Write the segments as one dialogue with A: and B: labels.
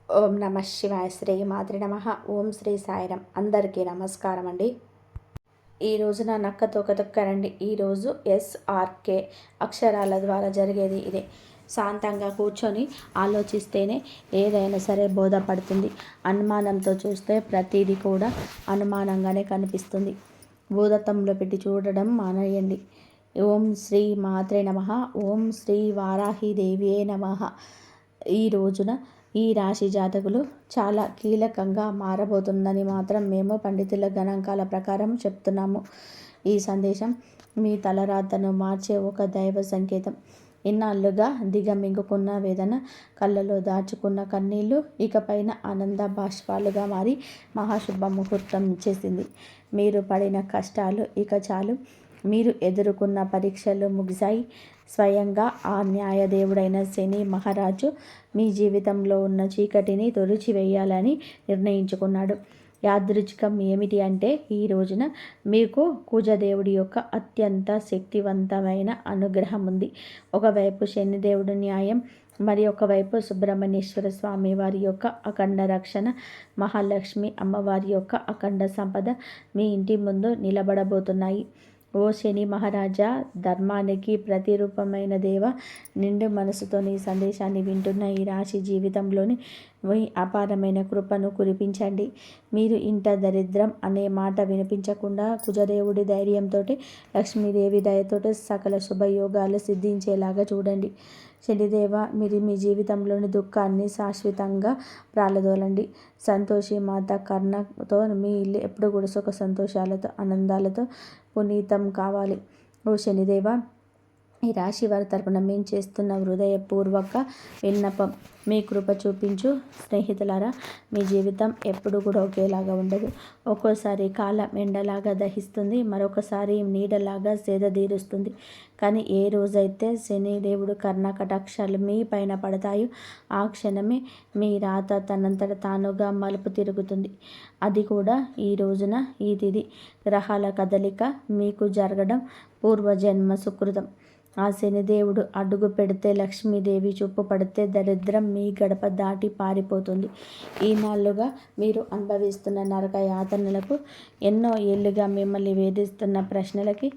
A: ఓం నమ శివాయ. శ్రీ మాతృ నమ. ఓం శ్రీ సాయిరం. అందరికీ నమస్కారం అండి. ఈ రోజున నక్క తోక తొక్కరండి. ఈరోజు SRK అక్షరాల ద్వారా జరిగేది ఇదే. శాంతంగా కూర్చొని ఆలోచిస్తేనే ఏదైనా సరే బోధపడుతుంది. అనుమానంతో చూస్తే ప్రతిదీ కూడా అనుమానంగానే కనిపిస్తుంది. భూతత్వంలో పెట్టి చూడడం మానేయండి. ఓం శ్రీ మాత్రే నమః. ఓం శ్రీ వారాహిదేవియే నమః. ఈ రోజున ఈ రాశి జాతకులు చాలా కీలకంగా మారబోతుందని మాత్రం మేము పండితుల గణాంకాల ప్రకారం చెప్తున్నాము. ఈ సందేశం మీ తలరాతను మార్చే ఒక దైవ సంకేతం. ఇన్నాళ్ళుగా దిగమింగుకున్న వేదన, కళ్ళలో దాచుకున్న కన్నీళ్లు ఇకపైన ఆనంద బాష్పాలుగా మారి మహాశుభ ముహూర్తం చేసింది. మీరు పడిన కష్టాలు ఇక చాలు. మీరు ఎదుర్కొన్న పరీక్షలు ముగిశాయి. స్వయంగా ఆ న్యాయదేవుడైన శని మహారాజు మీ జీవితంలో ఉన్న చీకటిని తొలిచివేయాలని నిర్ణయించుకున్నాడు. యాదృచ్ఛికం ఏమిటి అంటే ఈ రోజున మీకు కుజదేవుడి యొక్క అత్యంత శక్తివంతమైన అనుగ్రహం ఉంది. ఒకవైపు శనిదేవుడు న్యాయం, మరి ఒకవైపు సుబ్రహ్మణ్యేశ్వర స్వామి వారి యొక్క అఖండ రక్షణ, మహాలక్ష్మి అమ్మవారి యొక్క అఖండ సంపద మీ ఇంటి ముందు నిలబడబోతున్నాయి. ఓ శని మహారాజా, ధర్మానికి ప్రతిరూపమైన దేవ, నిండు మనసుతో ఈ సందేశాన్ని వింటున్న ఈ రాశి జీవితంలోని మీ అపారమైన కృపను కురిపించండి. మీరు ఇంట దరిద్రం అనే మాట వినిపించకుండా కుజదేవుడి ధైర్యంతో, లక్ష్మీదేవి దయతోటి సకల శుభయోగాలు సిద్ధించేలాగా చూడండి. శనిదేవ, మీరు మీ జీవితంలోని దుఃఖాన్ని శాశ్వతంగా ప్రాలదోలండి. సంతోషి మాత కర్ణతో మీ ఇల్లు ఎప్పుడు కూడా సుఖ సంతోషాలతో ఆనందాలతో పునీతం కావాలి. ఓ శనిదేవ, ఈ రాశి వారి తరపున మేము చేస్తున్న హృదయపూర్వక విన్నపం, మీ కృప చూపించు. స్నేహితులారా, మీ జీవితం ఎప్పుడు కూడా ఒకేలాగా ఉండదు. ఒక్కోసారి కాలం ఎండలాగా దహిస్తుంది, మరొకసారి నీడలాగా సేదతీరుస్తుంది. కానీ ఏ రోజైతే శనిదేవుడు కర్ణ కటాక్షాలు మీ పైన పడతాయో ఆ క్షణమే మీ రాత తనంతట తానుగా మలుపు తిరుగుతుంది. అది కూడా ఈ రోజున. ఈ తిథి గ్రహాల కదలిక మీకు జరగడం పూర్వజన్మ సుకృతం. ఆ శనిదేవుడు అడుగు పెడితే లక్ష్మీదేవి చూపు పడితే దరిద్రం మీ గడప దాటి పారిపోతుంది. ఈనాళ్ళుగా మీరు అనుభవిస్తున్న నరక యాతనలకు, ఎన్నో ఏళ్ళుగా మిమ్మల్ని వేధిస్తున్న ప్రశ్నలకి,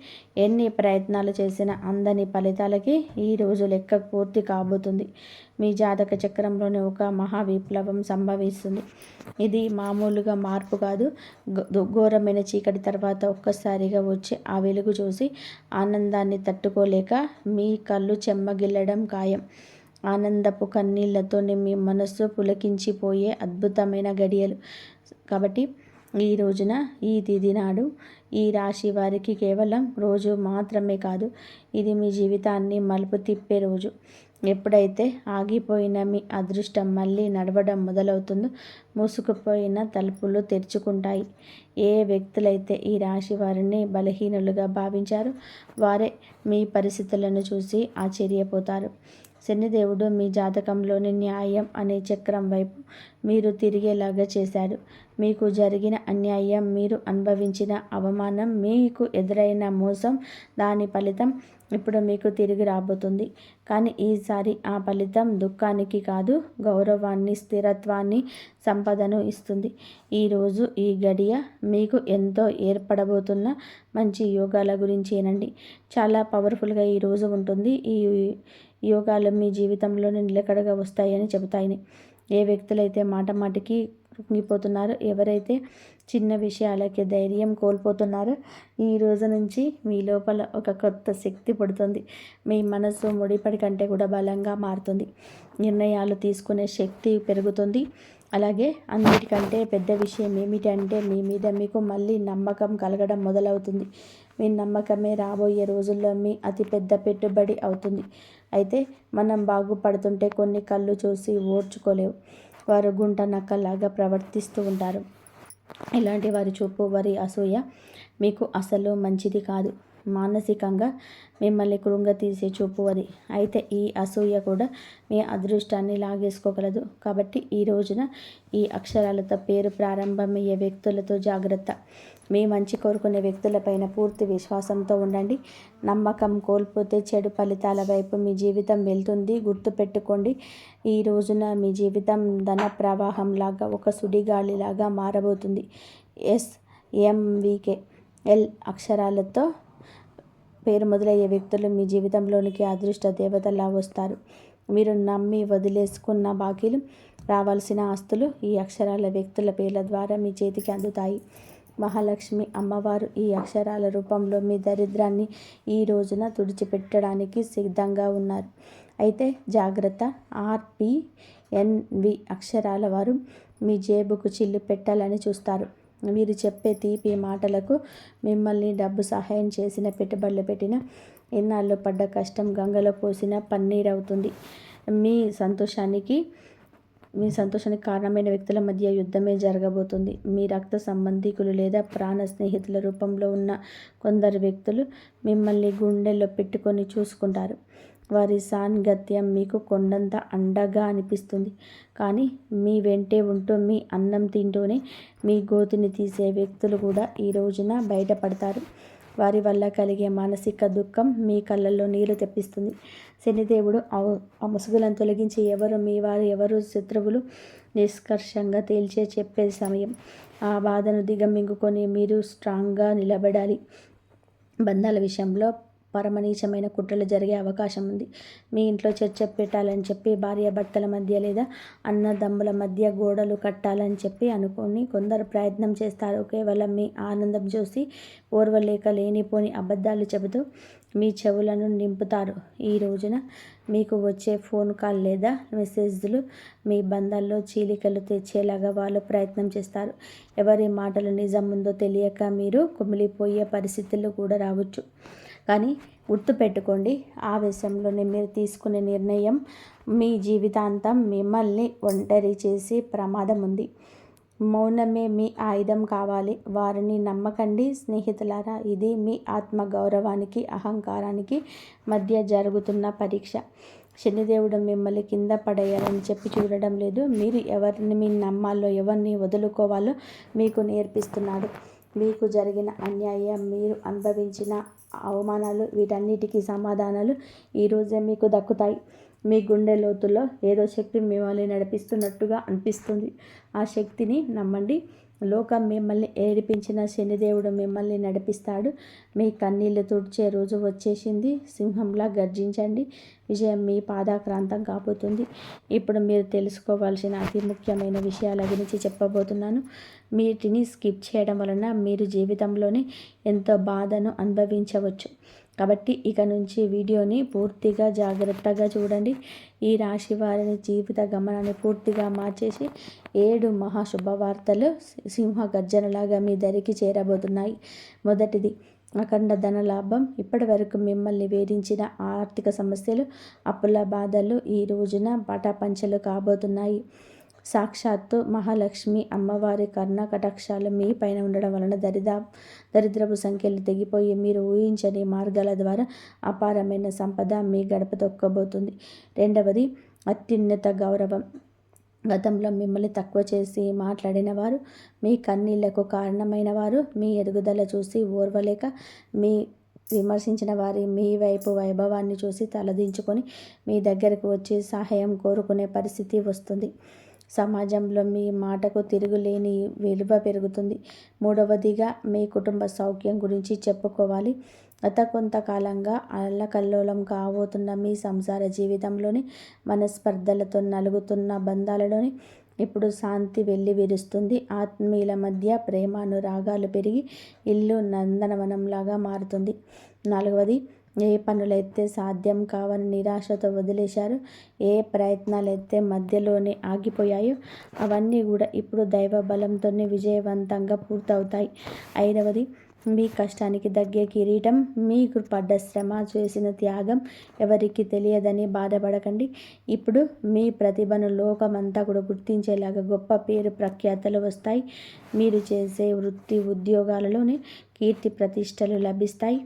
A: ఎన్ని ప్రయత్నాలు చేసినా అందని ఫలితాలకి ఈ రోజు లెక్క పూర్తి కాబోతుంది. మీ జాతక చక్రంలోని ఒక మహా విప్లవం సంభవిస్తుంది. ఇది మామూలుగా మార్పు కాదు. ఘోరమైన చీకటి తర్వాత ఒక్కసారిగా వచ్చి ఆ వెలుగు చూసి ఆనందాన్ని తట్టుకోలేక మీ కళ్ళు చెమ్మగిల్లడం ఖాయం. ఆనందపు కన్నీళ్లతోనే మీ మనస్సు పులకించిపోయే అద్భుతమైన గడియలు. కాబట్టి ఈ రోజున, ఈ తిథి నాడు ఈ రాశి వారికి కేవలం రోజు మాత్రమే కాదు, ఇది మీ జీవితాన్ని మలుపు తిప్పే రోజు. ఎప్పుడైతే ఆగిపోయిన మీ అదృష్టం మళ్ళీ నడవడం మొదలవుతుందో మూసుకుపోయిన తలుపులు తెరుచుకుంటాయి. ఏ వ్యక్తులైతే ఈ రాశి వారిని బలహీనులుగా భావించారో వారే మీ పరిస్థితులను చూసి ఆశ్చర్యపోతారు. శనిదేవుడు మీ జాతకంలోని న్యాయం అనే చక్రం వైపు మీరు తిరిగేలాగా చేశాడు. మీకు జరిగిన అన్యాయం, మీరు అనుభవించిన అవమానం, మీకు ఎదురైన మోసం, దాని ఫలితం ఇప్పుడు మీకు తిరిగి రాబోతుంది. కానీ ఈసారి ఆ ఫలితం దుఃఖానికి కాదు, గౌరవాన్ని, స్థిరత్వాన్ని, సంపదను ఇస్తుంది. ఈరోజు ఈ గడియ మీకు ఎంతో ఏర్పడబోతున్న మంచి యోగాల గురించేనండి. చాలా పవర్ఫుల్గా ఈరోజు ఉంటుంది. ఈ యోగాలు మీ జీవితంలోనే నిలకడగా వస్తాయని చెబుతాయని. ఏ వ్యక్తులైతే మాటికి కృంగిపోతున్నారో, ఎవరైతే చిన్న విషయాలకి ధైర్యం కోల్పోతున్నారో, ఈ రోజు నుంచి మీ లోపల ఒక కొత్త శక్తి పుడుతుంది. మీ మనసు ముడిపడి కంటే కూడా బలంగా మారుతుంది. నిర్ణయాలు తీసుకునే శక్తి పెరుగుతుంది. అలాగే అన్నిటికంటే పెద్ద విషయం ఏమిటంటే మీ మీద మీకు మళ్ళీ నమ్మకం కలగడం మొదలవుతుంది. మీ నమ్మకమే రాబోయే రోజుల్లో మీ అతిపెద్ద పెట్టుబడి అవుతుంది. అయితే మనం బాగుపడుతుంటే కొన్ని కళ్ళు చూసి ఓర్చుకోలేవు. వారు గుంట నక్కలాగా ప్రవర్తిస్తూ ఉంటారు. ఇలాంటి వారి చూపు, వారి అసూయ మీకు అసలు మంచిది కాదు. మానసికంగా మిమ్మల్ని కృంగతీసే చూపు అది. అయితే ఈ అసూయ కూడా మీ అదృష్టాన్ని లాగేసుకోగలదు. కాబట్టి ఈ రోజున ఈ అక్షరాలతో పేరు ప్రారంభమయ్యే వ్యక్తులతో జాగ్రత్త. మీ మంచి కోరుకునే వ్యక్తులపైన పూర్తి విశ్వాసంతో ఉండండి. నమ్మకం కోల్పోతే చెడు ఫలితాల వైపు మీ జీవితం వెళ్తుంది. గుర్తుపెట్టుకోండి, ఈ రోజున మీ జీవితం ధన ప్రవాహంలాగా ఒక సుడిగాలిలాగా మారబోతుంది. SMVKL అక్షరాలతో పేరు మొదలయ్యే వ్యక్తులు మీ జీవితంలోనికి అదృష్ట దేవతలా వస్తారు. మీరు నమ్మి వదిలేసుకున్న బాకీలు, రావాల్సిన ఆస్తులు ఈ అక్షరాల వ్యక్తుల పేర్ల ద్వారా మీ చేతికి అందుతాయి. మహాలక్ష్మి అమ్మవారు ఈ అక్షరాల రూపంలో మీ దరిద్రాన్ని ఈ రోజున తుడిచిపెట్టడానికి సిద్ధంగా ఉన్నారు. అయితే జాగ్రత్త, RPNV అక్షరాల వారు మీ జేబుకు చిల్లు పెట్టాలని చూస్తారు. మీరు చెప్పే తీపి మాటలకు మిమ్మల్ని డబ్బు సహాయం చేసిన, పెట్టుబడులు పెట్టిన, ఎన్నాళ్ళు పడ్డ కష్టం గంగలో పోసిన పన్నీరవుతుంది. మీ సంతోషానికి కారణమైన వ్యక్తుల మధ్య యుద్ధమే జరగబోతుంది. మీ రక్త సంబంధికులు లేదా ప్రాణ స్నేహితుల రూపంలో ఉన్న కొందరు వ్యక్తులు మిమ్మల్ని గుండెల్లో పెట్టుకొని చూసుకుంటారు. వారి సాన్నిధ్యం మీకు కొండంత అండగా అనిపిస్తుంది. కానీ మీ వెంటే ఉంటూ, మీ అన్నం తింటూనే మీ గోతిని తీసే వ్యక్తులు కూడా ఈ రోజున బయటపడతారు. వారి వల్ల కలిగే మానసిక దుఃఖం మీ కళ్ళల్లో నీరు తెప్పిస్తుంది. శనిదేవుడు ఆ ముసుగులను తొలగించి ఎవరు మీ వారు, ఎవరు శత్రువులు నిష్కర్షంగా తేల్చే చెప్పే సమయం. ఆ బాధను దిగమింగుకొని మీరు స్ట్రాంగ్గా నిలబడాలి. బంధాల విషయంలో పరమనీచమైన కుట్రలు జరిగే అవకాశం ఉంది. మీ ఇంట్లో చర్చ పెట్టాలని చెప్పి భార్యాభర్తల మధ్య లేదా అన్నదమ్ముల మధ్య గోడలు కట్టాలని చెప్పి అనుకొని కొందరు ప్రయత్నం చేస్తారు. కేవలం మీ ఆనందం చూసి ఓర్వలేక లేనిపోని అబద్ధాలు చెబుతూ మీ చెవులను నింపుతారు. ఈ రోజున మీకు వచ్చే ఫోన్ కాల్ లేదా మెసేజ్లు మీ బంధాల్లో చీలికలు తెచ్చేలాగా వాళ్ళు ప్రయత్నం చేస్తారు. ఎవరి మాటలు నిజం ఉందో తెలియక మీరు కుమిలిపోయే పరిస్థితులు కూడా రావచ్చు. కానీ గుర్తుపెట్టుకోండి, ఆవేశంలోనే మీరు తీసుకునే నిర్ణయం మీ జీవితాంతం మిమ్మల్ని ఒంటరి చేసే ప్రమాదం ఉంది. మౌనమే మీ ఆయుధం కావాలి. వారిని నమ్మకండి స్నేహితులారా. ఇది మీ ఆత్మగౌరవానికి, అహంకారానికి మధ్య జరుగుతున్న పరీక్ష. శనిదేవుడు మిమ్మల్ని కింద పడేయాలని చెప్పి చూడడం లేదు. మీరు ఎవరిని నమ్మాలో, ఎవరిని వదులుకోవాలో మీకు నేర్పిస్తున్నాడు. మీకు జరిగిన అన్యాయం, మీరు అనుభవించిన అవమానాలు, వీటన్నిటికీ సమాధానాలు ఈరోజే మీకు దక్కుతాయి. మీ గుండె లోతుల్లో ఏదో శక్తి మిమ్మల్ని నడిపిస్తున్నట్టుగా అనిపిస్తుంది. ఆ శక్తిని నమ్మండి. లోకం మిమ్మల్ని ఏడిపించిన శనిదేవుడు మిమ్మల్ని నడిపిస్తాడు. మీ కన్నీళ్లు తుడిచే రోజు వచ్చేసింది. సింహంలా గర్జించండి. విజయం మీ పాదాక్రాంతం కాబోతుంది. ఇప్పుడు మీరు తెలుసుకోవాల్సిన అతి ముఖ్యమైన విషయాల గురించి చెప్పబోతున్నాను. వీటిని స్కిప్ చేయడం వలన మీరు జీవితంలోని ఎంతో బాధను అనుభవించవచ్చు. కాబట్టి ఇక నుంచి వీడియోని పూర్తిగా జాగ్రత్తగా చూడండి. ఈ రాశి వారి జీవిత గమనాన్ని పూర్తిగా మార్చేసి 7 మహాశుభవార్తలు సింహ గర్జనలాగా మీ దరికి చేరబోతున్నాయి. మొదటిది, అఖండ ధన లాభం. ఇప్పటి వరకు మిమ్మల్ని వేధించిన ఆర్థిక సమస్యలు, అప్పుల బాధలు ఈ రోజున పటాపంచలు కాబోతున్నాయి. సాక్షాత్తు మహాలక్ష్మి అమ్మవారి కరుణ కటాక్షాలు మీ పైన ఉండడం వలన దరిద్రపు సంఖ్యలు తెగిపోయి మీరు ఊహించని మార్గాల ద్వారా అపారమైన సంపద మీ గడప తొక్కబోతుంది. రెండవది, అత్యున్నత గౌరవం. గతంలో మిమ్మల్ని తక్కువ చేసి మాట్లాడిన వారు, మీ కన్నీళ్లకు కారణమైన వారు, మీ ఎదుగుదల చూసి ఓర్వలేక మీ విమర్శించిన వారి మీ వైపు వైభవాన్ని చూసి తలదించుకొని మీ దగ్గరకు వచ్చి సహాయం కోరుకునే పరిస్థితి వస్తుంది. సమాజంలో మీ మాటకు తిరుగులేని విలువ పెరుగుతుంది. మూడవదిగా, మీ కుటుంబ సౌఖ్యం గురించి చెప్పుకోవాలి. గత కొంతకాలంగా అల్లకల్లోలం కాబోతున్న మీ సంసార జీవితంలోని మనస్పర్ధలతో నలుగుతున్న బంధాలలోని ఇప్పుడు శాంతి వెల్లివిరుస్తుంది. ఆత్మీయుల మధ్య ప్రేమానురాగాలు పెరిగి ఇల్లు నందనవనంలాగా మారుతుంది. నాలుగవది, ఏ పనులైతే సాధ్యం కావని నిరాశతో వదిలేశారో, ఏ ప్రయత్నాలైతే మధ్యలోనే ఆగిపోయాయో అవన్నీ కూడా ఇప్పుడు దైవ బలంతోనే విజయవంతంగా పూర్తవుతాయి. ఐదవది, మీ కష్టానికి దగ్గే కిరీటం. మీకు పడ్డ శ్రమ, చేసిన త్యాగం ఎవరికి తెలియదని బాధపడకండి. ఇప్పుడు మీ ప్రతిభను లోకమంతా కూడా గుర్తించేలాగా గొప్ప పేరు ప్రఖ్యాతలు వస్తాయి. మీరు చేసే వృత్తి ఉద్యోగాలలోనే కీర్తి ప్రతిష్టలు లభిస్తాయి.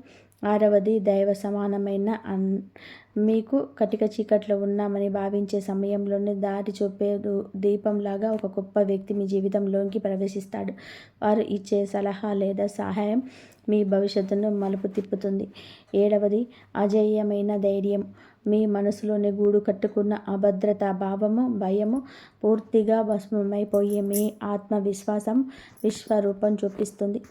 A: ఆరవది దైవ సమానమైన మీకు కటిక చీకట్లో ఉన్నామని భావించే సమయంలోనే దారి చూపే దీపంలాగా ఒక గొప్ప వ్యక్తి మీ జీవితంలోకి ప్రవేశిస్తాడు. వారు ఇచ్చే సలహా లేదా సహాయం మీ భవిష్యత్తును మలుపు తిప్పుతుంది. ఏడవది అజేయమైన ధైర్యం. మీ మనసులోని గూడు కట్టుకున్న అభద్రతా భావము, భయము పూర్తిగా భస్మమైపోయి మీ ఆత్మవిశ్వాసం విశ్వరూపం చూపిస్తుంది.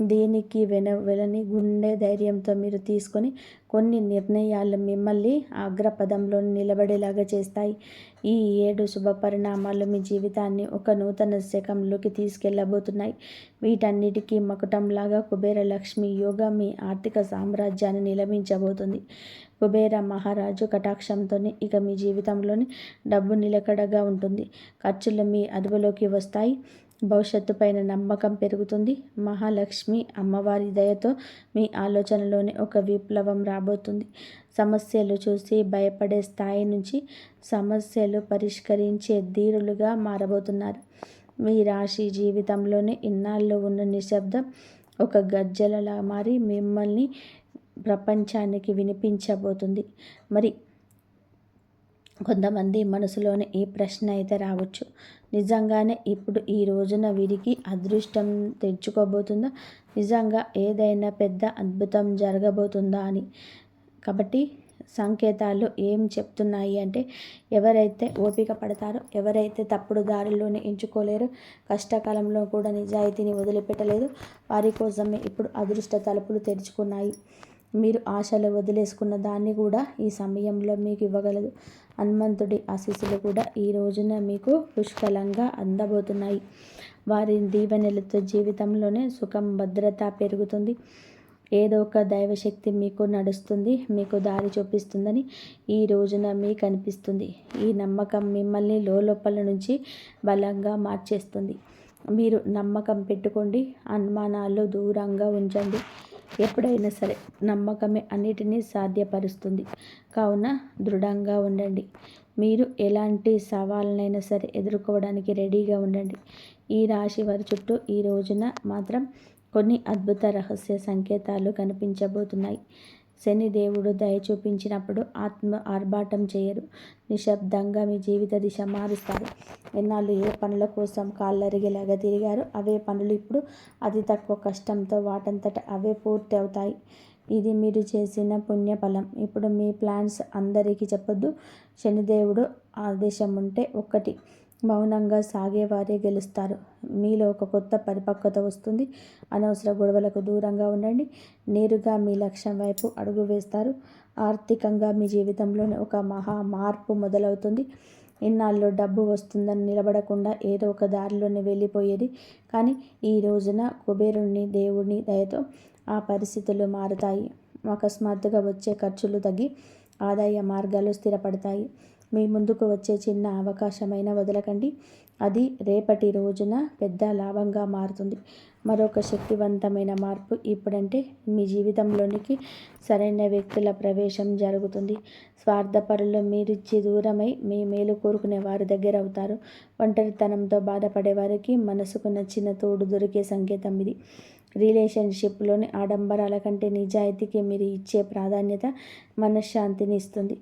A: దీనికి వెలని గుండె ధైర్యంతో మీరు తీసుకొని కొన్ని నిర్ణయాలు మిమ్మల్ని అగ్రపదంలో నిలబడేలాగా చేస్తాయి. ఈ 7 శుభ పరిణామాలు మీ జీవితాన్ని ఒక నూతన శకంలోకి తీసుకెళ్లబోతున్నాయి. వీటన్నిటికీ మకుటంలాగా కుబేర లక్ష్మి యోగా మీ ఆర్థిక సామ్రాజ్యాన్ని నిలమించబోతుంది. కుబేర మహారాజు కటాక్షంతోనే ఇక మీ జీవితంలోని డబ్బు నిలకడగా ఉంటుంది. ఖర్చులు మీ అదుపులోకి వస్తాయి. భవిష్యత్తు పైన నమ్మకం పెరుగుతుంది. మహాలక్ష్మి అమ్మవారి దయతో మీ ఆలోచనలోనే ఒక విప్లవం రాబోతుంది. సమస్యలు చూసి భయపడే స్థాయి నుంచి సమస్యలు పరిష్కరించే ధీరులుగా మారబోతున్నారు. మీ రాశి జీవితంలోనే ఇన్నాళ్ళు ఉన్న నిశ్శబ్దం ఒక గజ్జలలా మారి మిమ్మల్ని ప్రపంచానికి వినిపించబోతుంది. మరి కొంతమంది మనసులోనే ఈ ప్రశ్న అయితే రావచ్చు, నిజంగానే ఇప్పుడు ఈ రోజున వీరికి అదృష్టం తెచ్చుకోబోతుందా? నిజంగా ఏదైనా పెద్ద అద్భుతం జరగబోతుందా అని. కాబట్టి సంకేతాలు ఏం చెప్తున్నాయి అంటే, ఎవరైతే ఓపిక పడతారో, ఎవరైతే తప్పుడు దారిలోనే ఎంచుకోలేరో, కష్టకాలంలో కూడా నిజాయితీని వదిలిపెట్టలేదు, వారి కోసమే ఇప్పుడు అదృష్ట తలుపులు తెరుచుకున్నాయి. మీరు ఆశలు వదిలేసుకున్న దాన్ని కూడా ఈ సమయంలో మీకు ఇవ్వగలదు. హనుమంతుడి ఆశీస్సులు కూడా ఈ రోజున మీకు పుష్కలంగా అందబోతున్నాయి. వారి దీవెనలతో జీవితంలోనే సుఖం, భద్రత పెరుగుతుంది. ఏదో ఒక దైవశక్తి మీకు నడుస్తుంది, మీకు దారి చూపిస్తుందని ఈ రోజున మీకు అనిపిస్తుంది. ఈ నమ్మకం మిమ్మల్ని లోపల నుంచి బలంగా మార్చేస్తుంది. మీరు నమ్మకం పెట్టుకోండి, అనుమానాలు దూరంగా ఉంచండి. ఎప్పుడైనా సరే నమ్మకమే అన్నిటినీ సాధ్యపరుస్తుంది. కావున దృఢంగా ఉండండి. మీరు ఎలాంటి సవాళ్ళనైనా సరే ఎదుర్కోవడానికి రెడీగా ఉండండి. ఈ రాశి వారి చుట్టూ ఈ రోజున మాత్రం కొన్ని అద్భుత రహస్య సంకేతాలు కనిపించబోతున్నాయి. శనిదేవుడు దయ చూపించినప్పుడు ఆర్భాటం చేయరు. నిశ్శబ్దంగా మీ జీవిత దిశ మారుస్తారు. ఎన్నాళ్ళు ఏ పనుల కోసం కాళ్ళరిగేలాగా తిరిగారో అవే పనులు ఇప్పుడు అతి తక్కువ కష్టంతో వాటంతట అవే పూర్తి అవుతాయి. ఇది మీరు చేసిన పుణ్యఫలం. ఇప్పుడు మీ ప్లాన్స్ అందరికీ చెప్పొద్దు. శనిదేవుడు ఆదేశం ఉంటే ఒక్కటి, మౌనంగా సాగేవారే గెలుస్తారు. మీలో ఒక కొత్త పరిపక్వత వస్తుంది. అనవసర గొడవలకు దూరంగా ఉండండి. నేరుగా మీ లక్ష్యం వైపు అడుగు వేస్తారు. ఆర్థికంగా మీ జీవితంలోనే ఒక మహా మార్పు మొదలవుతుంది. ఇన్నాళ్ళు డబ్బు వస్తుందని నిలబడకుండా ఏదో ఒక దారిలోనే వెళ్ళిపోయేది. కానీ ఈ రోజున కుబేరుని దేవుని దయతో ఆ పరిస్థితులు మారుతాయి. అకస్మాత్తుగా వచ్చే ఖర్చులు తగ్గి ఆదాయ మార్గాలు స్థిరపడతాయి. మీ ముందుకు వచ్చే చిన్న అవకాశమైనా వదలకండి. అది రేపటి రోజున పెద్ద లాభంగా మారుతుంది. మరొక శక్తివంతమైన మార్పు ఇప్పుడంటే మీ జీవితంలోనికి సరైన వ్యక్తుల ప్రవేశం జరుగుతుంది. స్వార్థపరులు మీరిచ్చి దూరమై మీ మేలు కోరుకునే వారి దగ్గర అవుతారు. ఒంటరితనంతో బాధపడే వారికి మనసుకు నచ్చిన తోడు దొరికే సంకేతం ఇది. రిలేషన్షిప్లోని ఆడంబరాల కంటే నిజాయితీకి మీరు ఇచ్చే ప్రాధాన్యత మనశ్శాంతిని ఇస్తుంది.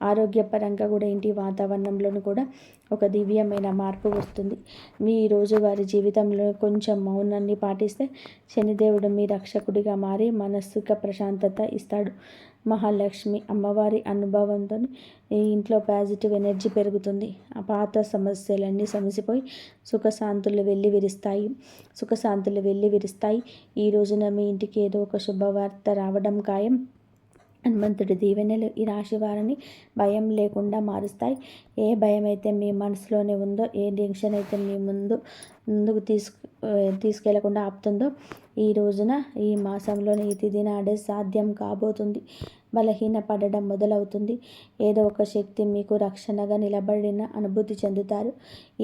A: ఆరోగ్యపరంగా కూడా ఇంటి వాతావరణంలోనూ కూడా ఒక దివ్యమైన మార్పు వస్తుంది. మీ రోజువారి జీవితంలో కొంచెం మౌనాన్ని పాటిస్తే శనిదేవుడు మీ రక్షకుడిగా మారి మనస్సుక ప్రశాంతత ఇస్తాడు. మహాలక్ష్మి అమ్మవారి అనుభవంతో ఈ ఇంట్లో పాజిటివ్ ఎనర్జీ పెరుగుతుంది. ఆ పాత సమస్యలన్నీ సమసిపోయి సుఖశాంతులు వెల్లివిరుస్తాయి. ఈ రోజున మీ ఇంటికి ఏదో ఒక శుభవార్త రావడం ఖాయం. హనుమంతుడి దీవెనలు ఈ రాశి వారిని భయం లేకుండా మారుస్తాయి. ఏ భయం అయితే మీ మనసులోనే ఉందో, ఏ టెన్షన్ అయితే మీ ముందుకు తీసుకెళ్లకుండా ఆపుతుందో, ఈ రోజున ఈ మాసంలోని ఈ తిథి నాడే సాధ్యం కాబోతుంది. బలహీన పడడం మొదలవుతుంది. ఏదో ఒక శక్తి మీకు రక్షణగా నిలబడిన అనుభూతి చెందుతారు.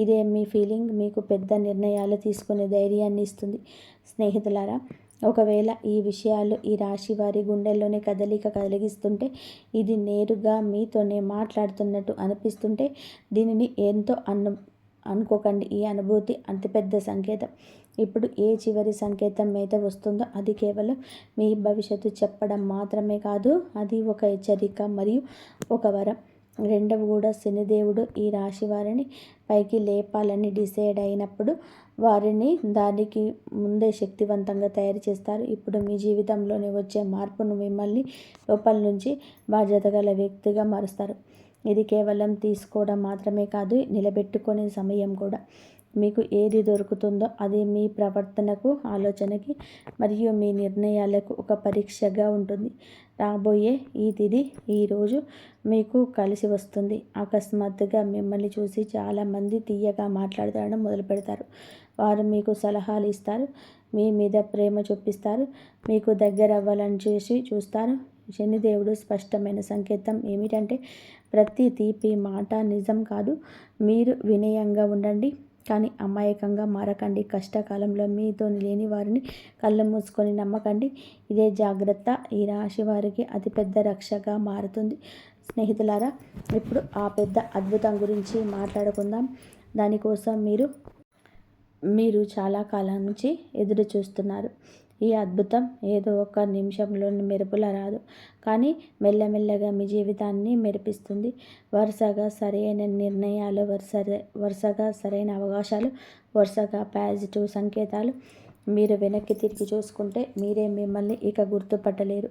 A: ఇదే మీ ఫీలింగ్ మీకు పెద్ద నిర్ణయాలు తీసుకునే ధైర్యాన్ని ఇస్తుంది. స్నేహితులారా, ఒకవేళ ఈ విషయాలు ఈ రాశి వారి గుండెల్లోనే కదలిక కలిగిస్తుంటే, ఇది నేరుగా మీతోనే మాట్లాడుతున్నట్టు అనిపిస్తుంటే, దీనిని ఎంతో అనుకోకండి. ఈ అనుభూతి అతిపెద్ద సంకేతం. ఇప్పుడు ఏ చివరి సంకేతం అయితే వస్తుందో అది కేవలం మీ భవిష్యత్తు చెప్పడం మాత్రమే కాదు, అది ఒక హెచ్చరిక మరియు ఒక వరం. రెండవ కూడా శనిదేవుడు ఈ రాశి వారిని పైకి లేపాలని డిసైడ్ అయినప్పుడు వారిని దానికి ముందే శక్తివంతంగా తయారు చేస్తారు. ఇప్పుడు మీ జీవితంలోనే వచ్చే మార్పును మిమ్మల్ని లోపల నుంచి బాధ్యత గల వ్యక్తిగా మారుస్తారు. ఇది కేవలం తీసుకోవడం మాత్రమే కాదు, నిలబెట్టుకునే సమయం కూడా. మీకు ఏది దొరుకుతుందో అది మీ ప్రవర్తనకు, ఆలోచనకి మరియు మీ నిర్ణయాలకు ఒక పరీక్షగా ఉంటుంది. రాబోయే ఈ తిథి ఈరోజు మీకు కలిసి వస్తుంది. అకస్మాత్తుగా మిమ్మల్ని చూసి చాలామంది తీయగా మాట్లాడడం మొదలు పెడతారు. వారు మీకు సలహాలు ఇస్తారు, మీ మీద ప్రేమ చూపిస్తారు, మీకు దగ్గర అవ్వాలని చూస్తారు. శనిదేవుడు స్పష్టమైన సంకేతం ఏమిటంటే ప్రతి తీపి మాట నిజం కాదు. మీరు వినయంగా ఉండండి, కానీ అమాయకంగా మారకండి. కష్టకాలంలో మీతో లేని వారిని కళ్ళు మూసుకొని నమ్మకండి. ఇదే జాగ్రత్త ఈ రాశి వారికి అతిపెద్ద రక్షగా మారుతుంది. స్నేహితులారా, ఇప్పుడు ఆ పెద్ద అద్భుతం గురించి మాట్లాడుకుందాం. దానికోసం మీరు చాలా కాలం నుంచి ఎదురు చూస్తున్నారు. ఈ అద్భుతం ఏదో ఒక నిమిషంలో మెరుపులా రాదు, కానీ మెల్లమెల్లగా మీ జీవితాన్ని మెరిపిస్తుంది. వరుసగా సరైన నిర్ణయాలు, వరుసగా సరైన అవకాశాలు, వరుసగా పాజిటివ్ సంకేతాలు. మీరు వెనక్కి తిరిగి చూసుకుంటే మీరే మిమ్మల్ని ఇక గుర్తుపట్టలేరు.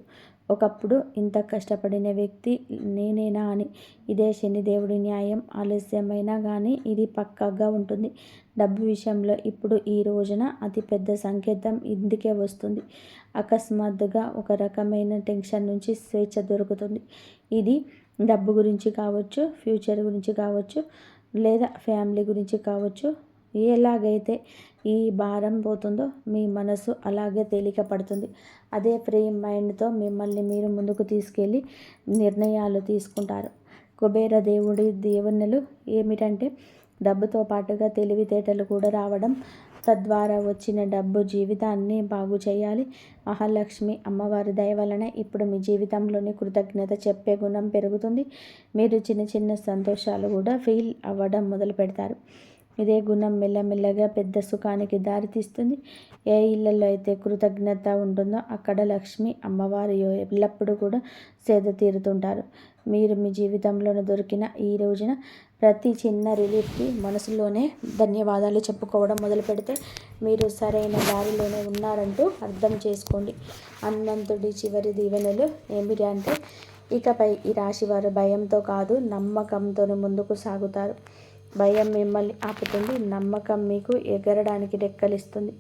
A: ఒకప్పుడు ఇంత కష్టపడిన వ్యక్తి నేనేనా అని. ఇదే శనిదేవుడి న్యాయం. ఆలస్యమైనా కానీ ఇది పక్కాగా ఉంటుంది. డబ్బు విషయంలో ఇప్పుడు ఈ రోజున అతిపెద్ద సంకేతం ఇందుకే వస్తుంది. అకస్మాత్తుగా ఒక రకమైన టెన్షన్ నుంచి స్వేచ్ఛ దొరుకుతుంది. ఇది డబ్బు గురించి కావచ్చు, ఫ్యూచర్ గురించి కావచ్చు, లేదా ఫ్యామిలీ గురించి కావచ్చు. ఎలాగైతే ఈ భారం పోతుందో మీ మనసు అలాగే తేలిక పడుతుంది. అదే ఫ్రీ మైండ్తో మిమ్మల్ని మీరు ముందుకు తీసుకెళ్ళి నిర్ణయాలు తీసుకుంటారు. కుబేర దేవుడి దీవెనలు ఏమిటంటే డబ్బుతో పాటుగా తెలివితేటలు కూడా రావడం. తద్వారా వచ్చిన డబ్బు జీవితాన్ని బాగు చేయాలి. మహాలక్ష్మి అమ్మవారి దయ వలన ఇప్పుడు మీ జీవితంలోని కృతజ్ఞత చెప్పే గుణం పెరుగుతుంది. మీరు చిన్న చిన్న సంతోషాలు కూడా ఫీల్ అవ్వడం మొదలు పెడతారు. ఇదే గుణం మెల్లమెల్లగా పెద్ద సుఖానికి దారితీస్తుంది. ఏ ఇళ్లలో అయితే కృతజ్ఞత ఉంటుందో అక్కడ లక్ష్మి అమ్మవారు ఎల్లప్పుడూ కూడా సేద తీరుతుంటారు. మీరు మీ జీవితంలో దొరికిన ఈ రోజున ప్రతి చిన్న రిలీఫ్కి మనసులోనే ధన్యవాదాలు చెప్పుకోవడం మొదలు పెడితే మీరు సరైన దారిలోనే ఉన్నారంటూ అర్థం చేసుకోండి. హనుమంతుడి చివరి దీవెనలు ఏమిటి అంటే ఇకపై ఈ రాశివారు భయంతో కాదు, నమ్మకంతో ముందుకు సాగుతారు. భయం మిమ్మల్ని ఆపుతుంది, నమ్మకం మీకు ఎగరడానికి రెక్కలిస్తుంది.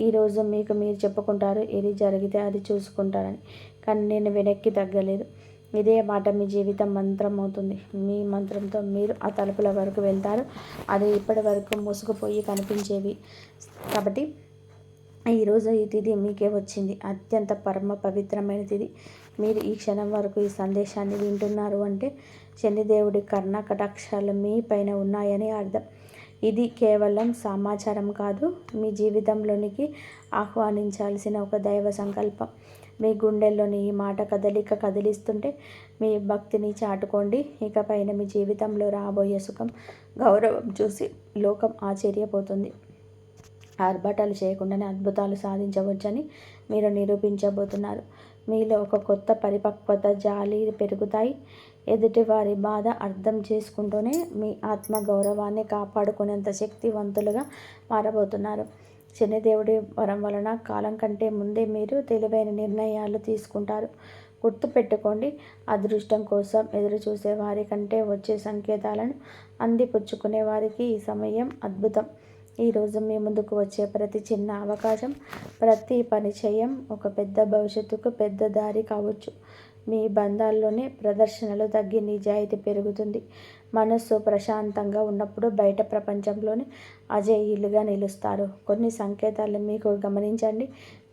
A: ఈరోజు మీకు మీరు చెప్పుకుంటారు, ఏది జరిగితే అది చూసుకుంటారని, కానీ నేను వెనక్కి తగ్గలేదు. ఇదే మాట మీ జీవితం మంత్రం అవుతుంది. మీ మంత్రంతో మీరు ఆ తలుపుల వరకు వెళ్తారు. అది ఇప్పటి వరకు మూసుకుపోయి కనిపించేవి. కాబట్టి ఈరోజు ఈ తిథి మీకే వచ్చింది. అత్యంత పరమ పవిత్రమైన తిథి. మీరు ఈ క్షణం వరకు ఈ సందేశాన్ని వింటున్నారు అంటే శనిదేవుడి కర్ణ కటాక్షాలు మీ పైన ఉన్నాయని అర్థం. ఇది కేవలం సమాచారం కాదు, మీ జీవితంలోనికి ఆహ్వానించాల్సిన ఒక దైవ సంకల్పం. మీ గుండెల్లోని ఈ మాట కదిలిస్తుంటే మీ భక్తిని చాటుకోండి. ఇకపైన మీ జీవితంలో రాబోయే సుఖం, గౌరవం చూసి లోకం ఆశ్చర్యపోతుంది. ఆర్భాటాలు చేయకుండానే అద్భుతాలు సాధించవచ్చని మీరు నిరూపించబోతున్నారు. మీలో ఒక కొత్త పరిపక్వత, జాలి పెరుగుతాయి. ఎదుటివారి బాధ అర్థం చేసుకుంటూనే మీ ఆత్మ గౌరవాన్ని కాపాడుకునేంత శక్తివంతులుగా మారబోతున్నారు. శనిదేవుడి వరం వలన కాలం కంటే ముందే మీరు తెలివైన నిర్ణయాలు తీసుకుంటారు. గుర్తుపెట్టుకోండి, అదృష్టం కోసం ఎదురు చూసే వారి కంటే వచ్చే సంకేతాలను అందిపుచ్చుకునే వారికి ఈ సమయం అద్భుతం. ఈరోజు మీ ముందుకు వచ్చే ప్రతి చిన్న అవకాశం, ప్రతి పరిచయం ఒక పెద్ద భవిష్యత్తుకు పెద్ద దారి కావచ్చు. మీ బంధాల్లోనే ప్రదర్శనలు తగ్గి నిజాయితీ పెరుగుతుంది. మనస్సు ప్రశాంతంగా ఉన్నప్పుడు బయట ప్రపంచంలోనే అజేయులుగా నిలుస్తారు. కొన్ని సంకేతాలు మీకు గమనించండి,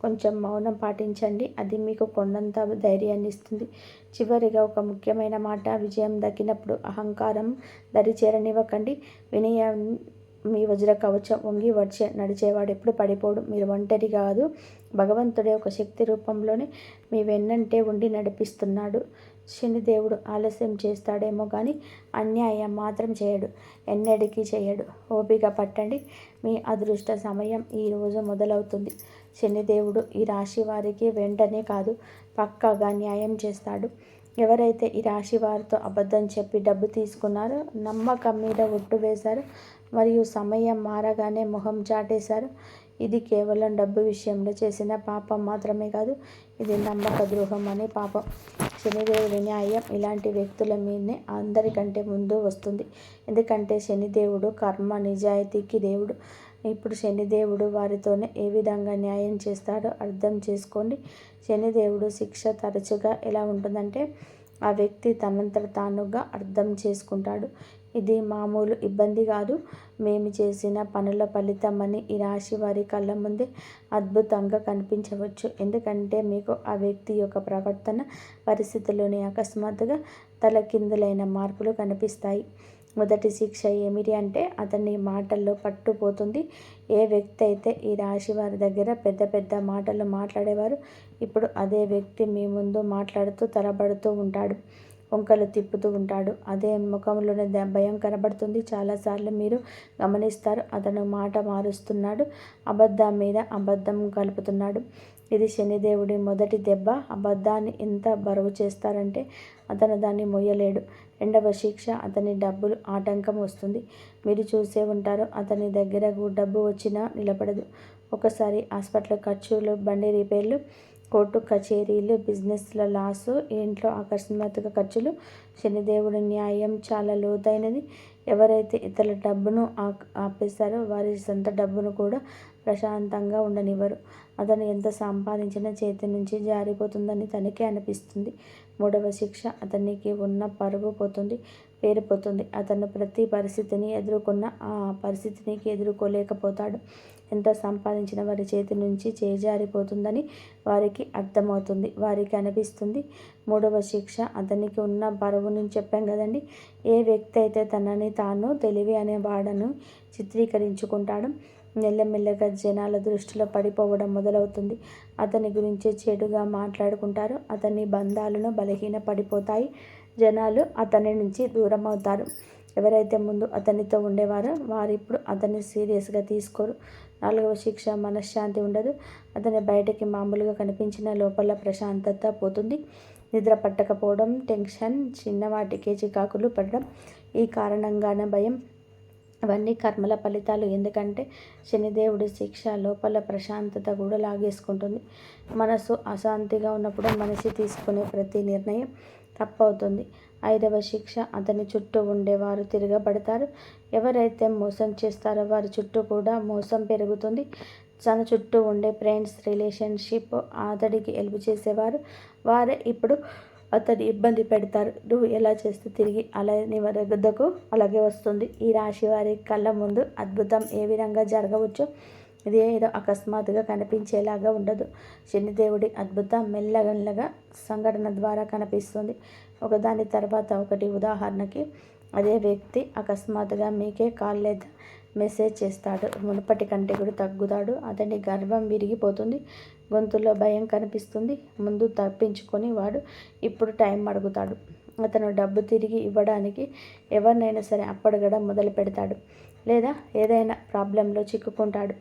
A: కొంచెం మౌనం పాటించండి, అది మీకు కొండంత ధైర్యాన్ని ఇస్తుంది. చివరిగా ఒక ముఖ్యమైన మాట, విజయం దక్కినప్పుడు అహంకారం దరి చేరనివ్వకండి. వినయం మీ వజ్ర కవచం. వంగి నడిచేవాడు ఎప్పుడు పడిపోడు. మీరు ఒంటరి కాదు, భగవంతుడే ఒక శక్తి రూపంలోనే మీ వెన్నంటే ఉండి నడిపిస్తున్నాడు. శనిదేవుడు ఆలస్యం చేస్తాడేమో కానీ అన్యాయం మాత్రం చేయడు, ఎన్నటికీ చేయడు. ఓపిక పట్టండి, మీ అదృష్ట సమయం ఈరోజు మొదలవుతుంది. శనిదేవుడు ఈ రాశి వారికి వెంటనే కాదు, పక్కాగా న్యాయం చేస్తాడు. ఎవరైతే ఈ రాశి వారితో అబద్ధం చెప్పి డబ్బు తీసుకున్నారో, నమ్మకం మీద ఒట్టు వేశారో మరియు సమయం మారగానే మొహం చాటేశారు, ఇది కేవలం డబ్బు విషయంలో చేసిన పాపం మాత్రమే కాదు, ఇది నమ్మక ద్రోహం అనే పాపం. శనిదేవుడి న్యాయం ఇలాంటి వ్యక్తుల మీదనే అందరికంటే ముందు వస్తుంది. ఎందుకంటే శనిదేవుడు కర్మ నిజాయితీకి దేవుడు. ఇప్పుడు శనిదేవుడు వారితోనే ఏ విధంగా న్యాయం చేస్తాడో అర్థం చేసుకోండి. శనిదేవుడు శిక్ష తరచుగా ఎలా ఉంటుందంటే, ఆ వ్యక్తి తనంతట తానుగా అర్థం చేసుకుంటాడు, ఇది మామూలు ఇబ్బంది కాదు, మేము చేసిన పనుల ఫలితమని ఈ రాశి వారి కళ్ళ ముందే అద్భుతంగా కనిపించవచ్చు. ఎందుకంటే మీకు ఆ వ్యక్తి యొక్క ప్రవర్తన, పరిస్థితుల్లోని అకస్మాత్తుగా తలకిందులైన మార్పులు కనిపిస్తాయి. మొదటి శిక్ష ఏమిటి అంటే, అతని మాటల్లో పట్టుపోతుంది. ఏ వ్యక్తి అయితే ఈ రాశి వారి దగ్గర పెద్ద పెద్ద మాటలు మాట్లాడేవారు, ఇప్పుడు అదే వ్యక్తి మీ ముందు మాట్లాడుతూ తలబడుతూ ఉంటాడు, వంకలు తిప్పుతూ ఉంటాడు. అదే ముఖంలోనే భయం కనబడుతుంది. చాలాసార్లు మీరు గమనిస్తారు, అతను మాట మారుస్తున్నాడు, అబద్ధం మీద అబద్ధం కలుపుతున్నాడు. ఇది శనిదేవుడి మొదటి దెబ్బ. అబద్ధాన్ని ఎంత బరువు చేస్తారంటే అతను దాన్ని మొయ్యలేడు. రెండవ శిక్ష, అతని డబ్బులు ఆటంకం వస్తుంది. మీరు చూసే ఉంటారు, అతని దగ్గరకు డబ్బు వచ్చినా నిలబడదు. ఒకసారి హాస్పిటల్ ఖర్చులు, బండి రిపేర్లు, కోర్టు కచేరీలు, బిజినెస్ల లాసు, ఇంట్లో అకస్మాత్తుగా ఖర్చులు. శనిదేవుడి న్యాయం చాలా లోతైనది. ఎవరైతే ఇతరుల డబ్బును ఆపేస్తారో వారి సొంత డబ్బును కూడా ప్రశాంతంగా ఉండనివ్వరు. అతను ఎంత సంపాదించినా చేతి నుంచి జారిపోతుందని తనకే అనిపిస్తుంది. మూడవ శిక్ష, అతనికి ఉన్న పరువు పోతుంది, పేరు పోతుంది. అతను ప్రతి పరిస్థితిని ఎదుర్కొన్న ఆ పరిస్థితిని ఎదుర్కోలేకపోతాడు. ఎంత సంపాదించిన వారి చేతి నుంచి చేజారిపోతుందని వారికి అర్థమవుతుంది, వారికి అనిపిస్తుంది. మూడవ శిక్ష, అతనికి ఉన్న పరువుని చెప్పాం కదండి. ఏ వ్యక్తి అయితే తనని తాను తెలివి అనే వాడను చిత్రీకరించుకుంటాడో మెల్లమెల్లగా జనాల దృష్టిలో పడిపోవడం మొదలవుతుంది. అతని గురించి చెడుగా మాట్లాడుకుంటారు, అతని బంధాలను బలహీన పడిపోతాయి, జనాలు అతని నుంచి దూరం అవుతారు. ఎవరైతే ముందు అతనితో ఉండేవారో వారు ఇప్పుడు అతన్ని సీరియస్గా తీసుకోరు. నాలుగవ శిక్ష, మనశ్శాంతి ఉండదు. అతని బయటకి మామూలుగా కనిపించిన లోపల ప్రశాంతత పోతుంది. నిద్ర పట్టకపోవడం, టెన్షన్, చిన్న వాటికే చికాకులు పడడం, ఈ కారణంగానే భయం, అవన్నీ కర్మల ఫలితాలు. ఎందుకంటే శనిదేవుడి శిక్ష లోపల ప్రశాంతత కూడా లాగేసుకుంటుంది. మనసు అశాంతిగా ఉన్నప్పుడు మనిషి తీసుకునే ప్రతి నిర్ణయం తప్పవుతుంది. ఐదవ శిక్ష, అతని చుట్టూ ఉండేవారు తిరగబడతారు. ఎవరైతే మోసం చేస్తారో వారి చుట్టూ కూడా మోసం పెరుగుతుంది. తన చుట్టూ ఉండే ఫ్రెండ్స్, రిలేషన్షిప్, అతడికి హెల్ప్ చేసేవారు వారే ఇప్పుడు అతన్ని ఇబ్బంది పెడతారు. నువ్వు ఎలా చేస్తే తిరిగి అలా నీ వద్దకు అలాగే వస్తుంది. ఈ రాశి వారి కళ్ళ ముందు అద్భుతం ఏ విధంగా జరగవచ్చో ఇది ఏదో అకస్మాత్తుగా కనిపించేలాగా ఉండదు. శనిదేవుడి అద్భుతం మెల్లమెల్లగా సంఘటన ద్వారా కనిపిస్తుంది, ఒకదాని తర్వాత ఒకటి. ఉదాహరణకి, అదే వ్యక్తి అకస్మాత్తుగా మీకే కాల్ లేదా మెసేజ్ చేస్తాడు. మునుపటి కంటే కూడా తగ్గుతాడు. అతని గర్వం విరిగిపోతుంది, గొంతులో భయం కనిపిస్తుంది. ముందు తప్పించుకొని వాడు ఇప్పుడు టైం అడుగుతాడు. అతను డబ్బు తిరిగి ఇవ్వడానికి ఎవరినైనా సరే అప్పడగడం మొదలు పెడతాడు, లేదా ఏదైనా ప్రాబ్లంలో చిక్కుకుంటాడు.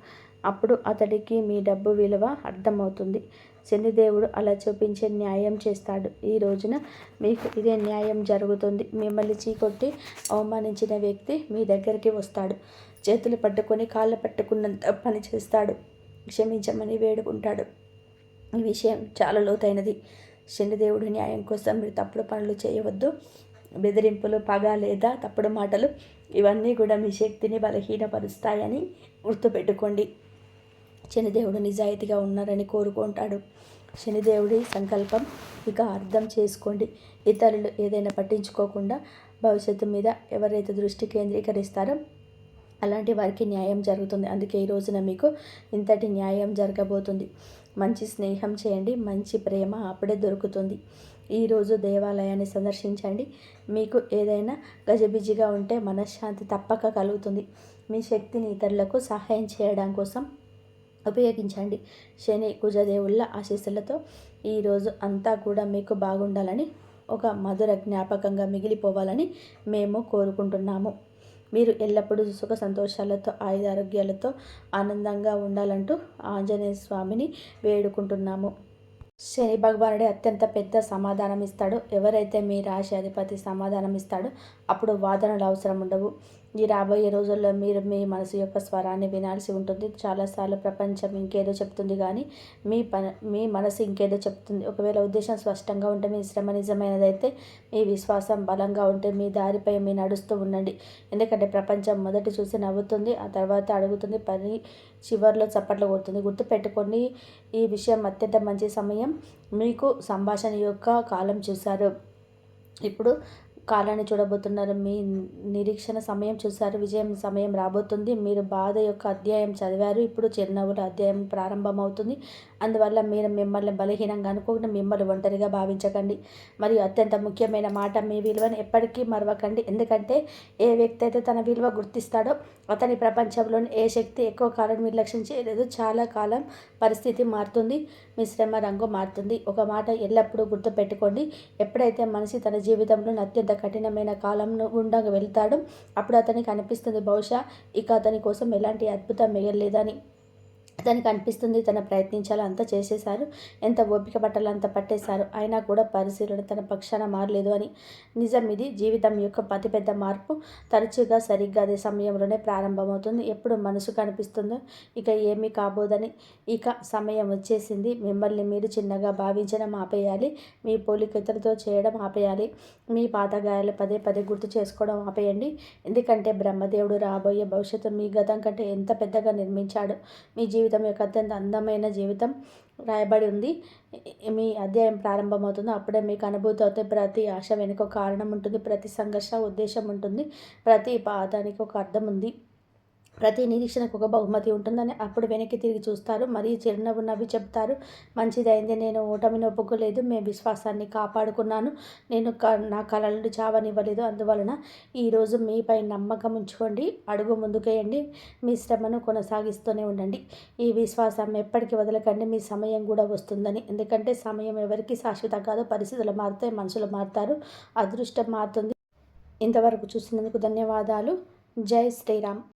A: అప్పుడు అతడికి మీ డబ్బు విలువ అర్థమవుతుంది. శనిదేవుడు అలా చూపించే న్యాయం చేస్తాడు. ఈ రోజున మీకు ఇదే న్యాయం జరుగుతుంది. మిమ్మల్ని చీకొట్టి అవమానించిన వ్యక్తి మీ దగ్గరికి వస్తాడు. చేతులు పట్టుకొని కాళ్ళు పట్టుకున్నంత పని చేస్తాడు. క్షమించమని వేడుకుంటాడు. ఈ విషయం చాలా లోతైనది. శనిదేవుడి న్యాయం కోసం మీరు తప్పుడు పనులు చేయవద్దు. బెదిరింపులు, పగ లేదా తప్పుడు మాటలు ఇవన్నీ కూడా మీ శక్తిని బలహీనపరుస్తాయని గుర్తుపెట్టుకోండి. శనిదేవుడు నిజాయితీగా ఉన్నారని కోరుకుంటాడు. శనిదేవుడి సంకల్పం ఇక అర్థం చేసుకోండి. ఇతరులు ఏదైనా పట్టించుకోకుండా భవిష్యత్తు మీద ఎవరైతే దృష్టి కేంద్రీకరిస్తారో అలాంటి వారికి న్యాయం జరుగుతుంది. అందుకే ఈ రోజున మీకు ఇంతటి న్యాయం జరగబోతుంది. మంచి స్నేహం చేయండి, మంచి ప్రేమ అప్పుడే దొరుకుతుంది. ఈరోజు దేవాలయాన్ని సందర్శించండి. మీకు ఏదైనా గజిబిజిగా ఉంటే మనశ్శాంతి తప్పక కలుగుతుంది. మీ శక్తిని ఇతరులకు సహాయం చేయడం కోసం ఉపయోగించండి. శని, కుజదేవుళ్ళ ఆశీస్సులతో ఈరోజు అంతా కూడా మీకు బాగుండాలని ఒక మధుర జ్ఞాపకంగా మిగిలిపోవాలని మేము కోరుకుంటున్నాము. మీరు ఎల్లప్పుడూ సుఖ సంతోషాలతో ఆయురారోగ్యాలతో ఆనందంగా ఉండాలంటూ ఆంజనేయ స్వామిని వేడుకుంటున్నాము. శని భగవానుడే అత్యంత పెద్ద సమాధానం ఇస్తాడు. ఎవరైతే మీ రాశి అధిపతి సమాధానం ఇస్తాడో అప్పుడు వాదనలు అవసరం ఉండవు. ఈ రాబోయే రోజుల్లో మీరు మీ మనసు యొక్క స్వరాన్ని వినాల్సి ఉంటుంది. చాలాసార్లు ప్రపంచం ఇంకేదో చెప్తుంది కానీ మీ మనసు ఇంకేదో చెప్తుంది. ఒకవేళ ఉద్దేశం స్పష్టంగా ఉంటే మీ శ్రమ నిజమైనదైతే, మీ విశ్వాసం బలంగా ఉంటే మీ దారిపై మీ నడుస్తూ ఉండండి. ఎందుకంటే ప్రపంచం మొదట చూసి నవ్వుతుంది, ఆ తర్వాత అడుగుతుంది, పని చివర్లో చప్పట్లు కొడుతుంది. గుర్తుపెట్టుకోండి, ఈ విషయం అత్యంత మంచి సమయం. మీకు సంభాషణ యొక్క కాలం చూశారు, ఇప్పుడు కాలాన్ని చూడబోతున్నారు. మీ నిరీక్షణ సమయం చూశారు, విజయం సమయం రాబోతుంది. మీరు బాధ యొక్క అధ్యాయం చదివారు, ఇప్పుడు చిరునవ్వుల అధ్యాయం ప్రారంభమవుతుంది. అందువల్ల మీరు మిమ్మల్ని బలహీనంగా అనుకోకుండా మిమ్మల్ని ఒంటరిగా భావించకండి. మరియు అత్యంత ముఖ్యమైన మాట, మీ విలువను ఎప్పటికీ మరవకండి. ఎందుకంటే ఏ వ్యక్తి అయితే తన విలువ గుర్తిస్తాడో అతని ప్రపంచంలోని ఏ శక్తి ఎక్కువ కాలం నిర్లక్ష్యం చేయలేదు. చాలా కాలం పరిస్థితి మారుతుంది, మీ శ్రమ రంగు మారుతుంది. ఒక మాట ఎల్లప్పుడూ గుర్తుపెట్టుకోండి, ఎప్పుడైతే మనిషి తన జీవితంలో అత్యంత కఠినమైన కాలంను గుండా వెళ్తాడో అప్పుడు అతనికి అనిపిస్తుంది బహుశా ఇక అతని కోసం ఎలాంటి అద్భుతం మిగలలేదని. అతనికి అనిపిస్తుంది తన ప్రయత్నించాలో అంతా చేసేశారు, ఎంత ఓపిక పట్టాలో అంత పట్టేశారు, అయినా కూడా పరిశీలన తన పక్షాన మారలేదు అని. నిజం ఇది. జీవితం యొక్క అతిపెద్ద మార్పు తరచుగా సరిగ్గా అదే సమయంలోనే ప్రారంభమవుతుంది. ఎప్పుడు మనసు కనిపిస్తుందో ఇక ఏమీ కాబోదని. ఇక సమయం వచ్చేసింది. మిమ్మల్ని మీరు చిన్నగా భావించడం ఆపేయాలి, మీ పోలిక ఇతరులతో చేయడం ఆపేయాలి, మీ పాత గాయాలు పదే పదే గుర్తు చేసుకోవడం ఆపేయండి. ఎందుకంటే బ్రహ్మదేవుడు రాబోయే భవిష్యత్తు మీ గతం కంటే ఎంత పెద్దగా నిర్మించాడు. మీ జీవితం యొక్క అత్యంత అందమైన జీవితం రాయబడి ఉంది. మీ అధ్యాయం ప్రారంభమవుతుంది. అప్పుడే మీకు అనుభూతి అవుతాయి. ప్రతి ఆశ వెనుక ఒక కారణం ఉంటుంది, ప్రతి సంఘర్షణ ఉద్దేశం ఉంటుంది, ప్రతి పాదానికి ఒక అర్థం ఉంది, ప్రతి నిరీక్షణకు ఒక బహుమతి ఉంటుందని. అప్పుడు వెనక్కి తిరిగి చూస్తారు, మరియు చిరునవ్వు నవ్వి చెప్తారు, మంచిదైంది, నేను ఓటమిని ఒప్పుకోలేదు, మేము విశ్వాసాన్ని కాపాడుకున్నాను, నేను నా కళలను చావనివ్వలేదు. అందువలన ఈరోజు మీపై నమ్మకం ఉంచుకోండి, అడుగు ముందుకేయండి, మీ శ్రమను కొనసాగిస్తూనే ఉండండి. ఈ విశ్వాసం ఎప్పటికీ వదలకండి, మీ సమయం కూడా వస్తుందని. ఎందుకంటే సమయం ఎవరికి శాశ్వతం కాదు. పరిస్థితులు మారుతాయి, మనుషులు మారుతారు, అదృష్టం మారుతుంది. ఇంతవరకు చూసినందుకు ధన్యవాదాలు. జై శ్రీరామ్.